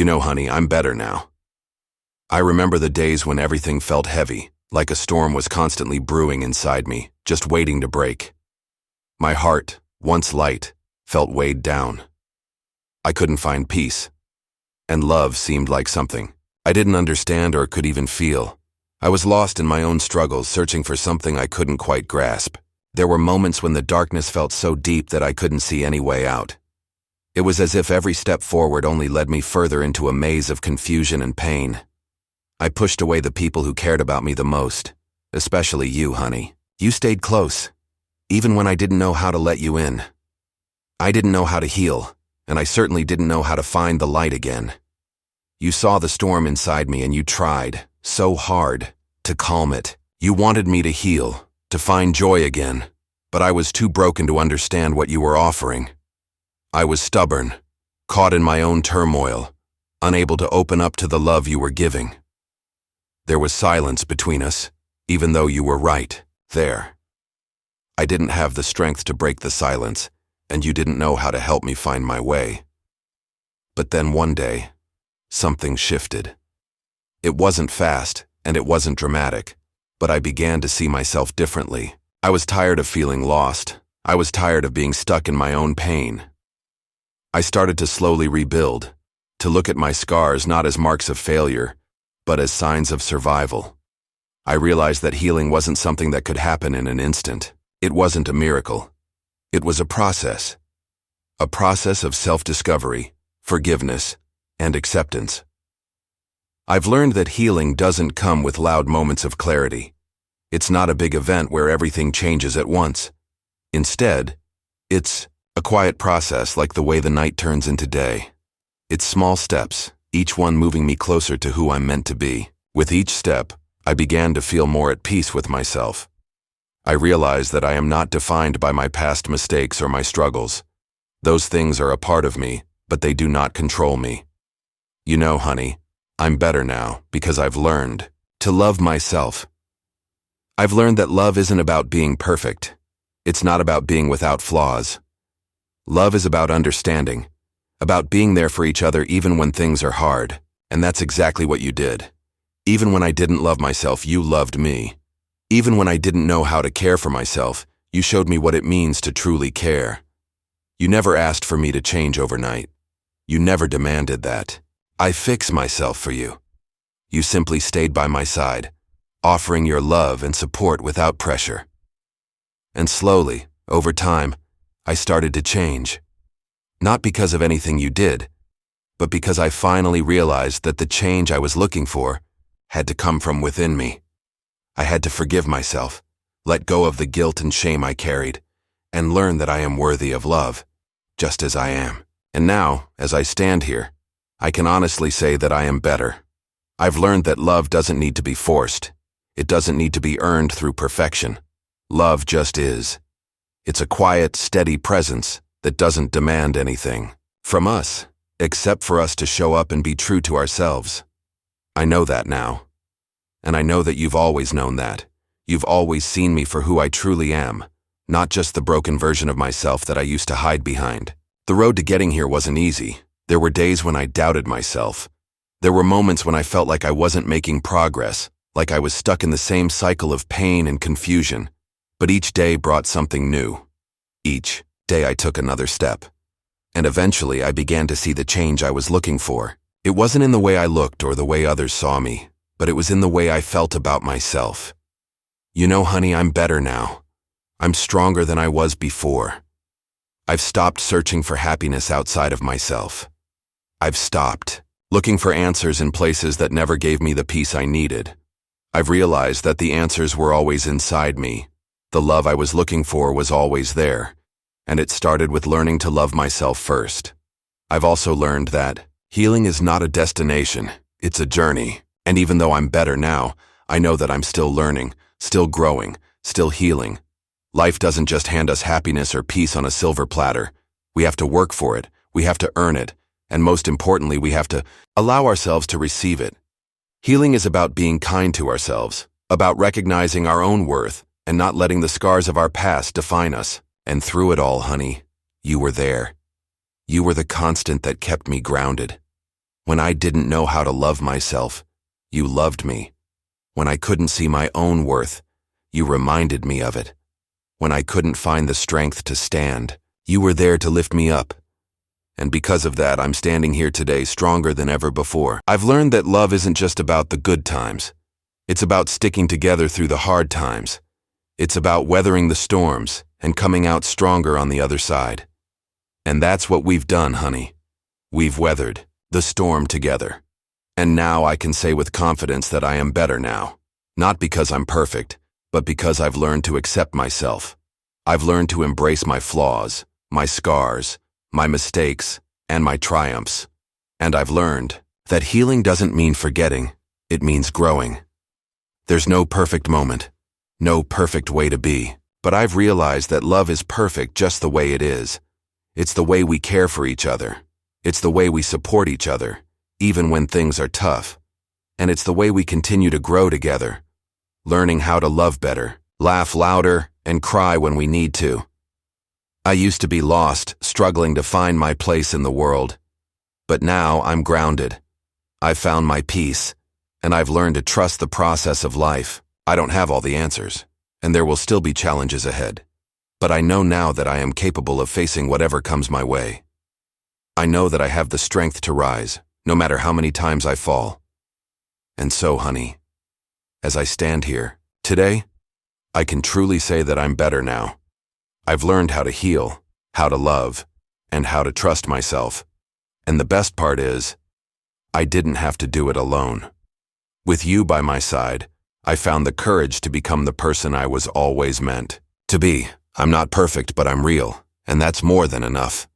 Honey, I'm better now. I remember the days when everything felt heavy, like a storm was constantly brewing inside me, just waiting to break. My heart, once light, felt weighed down. I couldn't find peace. And love seemed like something I didn't understand or could even feel. I was lost in my own struggles, searching for something I couldn't quite grasp. There were moments when the darkness felt so deep that I couldn't see any way out. It was as if every step forward only led me further into a maze of confusion and pain. I pushed away the people who cared about me the most, especially you, honey. You stayed close, even when I didn't know how to let you in. I didn't know how to heal, and I certainly didn't know how to find the light again. You saw the storm inside me and you tried, so hard, to calm it. You wanted me to heal, to find joy again, but I was too broken to understand what you were offering. I was stubborn, caught in my own turmoil, unable to open up to the love you were giving. There was silence between us, even though you were right there. I didn't have the strength to break the silence, and you didn't know how to help me find my way. But then one day, something shifted. It wasn't fast, and it wasn't dramatic, but I began to see myself differently. I was tired of feeling lost. I was tired of being stuck in my own pain. I started to slowly rebuild, to look at my scars not as marks of failure, but as signs of survival. I realized that healing wasn't something that could happen in an instant. It wasn't a miracle. It was a process of self-discovery, forgiveness, and acceptance. I've learned that healing doesn't come with loud moments of clarity. It's not a big event where everything changes at once. Instead, it's a quiet process like the way the night turns into day. It's small steps, each one moving me closer to who I'm meant to be. With each step, I began to feel more at peace with myself. I realized that I am not defined by my past mistakes or my struggles. Those things are a part of me, but they do not control me. Honey, I'm better now because I've learned to love myself. I've learned that love isn't about being perfect. It's not about being without flaws. Love is about understanding, about being there for each other even when things are hard, and that's exactly what you did. Even when I didn't love myself, you loved me. Even when I didn't know how to care for myself, you showed me what it means to truly care. You never asked for me to change overnight. You never demanded that. I fix myself for you. You simply stayed by my side, offering your love and support without pressure. And slowly, over time, I started to change. Not because of anything you did, but because I finally realized that the change I was looking for had to come from within me. I had to forgive myself, let go of the guilt and shame I carried, and learn that I am worthy of love, just as I am. And now, as I stand here, I can honestly say that I am better. I've learned that love doesn't need to be forced. It doesn't need to be earned through perfection. Love just is. It's a quiet, steady presence that doesn't demand anything from us, except for us to show up and be true to ourselves. I know that now. And I know that you've always known that. You've always seen me for who I truly am, not just the broken version of myself that I used to hide behind. The road to getting here wasn't easy. There were days when I doubted myself. There were moments when I felt like I wasn't making progress, like I was stuck in the same cycle of pain and confusion. But each day brought something new. Each day I took another step. And eventually I began to see the change I was looking for. It wasn't in the way I looked or the way others saw me, but it was in the way I felt about myself. Honey, I'm better now. I'm stronger than I was before. I've stopped searching for happiness outside of myself. I've stopped looking for answers in places that never gave me the peace I needed. I've realized that the answers were always inside me. The love I was looking for was always there, and it started with learning to love myself first. I've also learned that healing is not a destination, it's a journey. And even though I'm better now, I know that I'm still learning, still growing, still healing. Life doesn't just hand us happiness or peace on a silver platter. We have to work for it, we have to earn it, and most importantly, we have to allow ourselves to receive it. Healing is about being kind to ourselves, about recognizing our own worth, and not letting the scars of our past define us. And through it all, honey, you were there. You were the constant that kept me grounded. When I didn't know how to love myself, you loved me. When I couldn't see my own worth, you reminded me of it. When I couldn't find the strength to stand, you were there to lift me up. And because of that, I'm standing here today stronger than ever before. I've learned that love isn't just about the good times. It's about sticking together through the hard times. It's about weathering the storms and coming out stronger on the other side. And that's what we've done, honey. We've weathered the storm together. And now I can say with confidence that I am better now. Not because I'm perfect, but because I've learned to accept myself. I've learned to embrace my flaws, my scars, my mistakes, and my triumphs. And I've learned that healing doesn't mean forgetting, it means growing. There's no perfect moment, no perfect way to be, but I've realized that love is perfect just the way it is. It's the way we care for each other. It's the way we support each other, even when things are tough. And it's the way we continue to grow together, learning how to love better, laugh louder, and cry when we need to. I used to be lost, struggling to find my place in the world. But now I'm grounded. I've found my peace, and I've learned to trust the process of life. I don't have all the answers, and there will still be challenges ahead. But I know now that I am capable of facing whatever comes my way. I know that I have the strength to rise, no matter how many times I fall. And so, honey, as I stand here today, I can truly say that I'm better now. I've learned how to heal, how to love, and how to trust myself. And the best part is, I didn't have to do it alone. With you by my side, I found the courage to become the person I was always meant to be. I'm not perfect, but I'm real, and that's more than enough.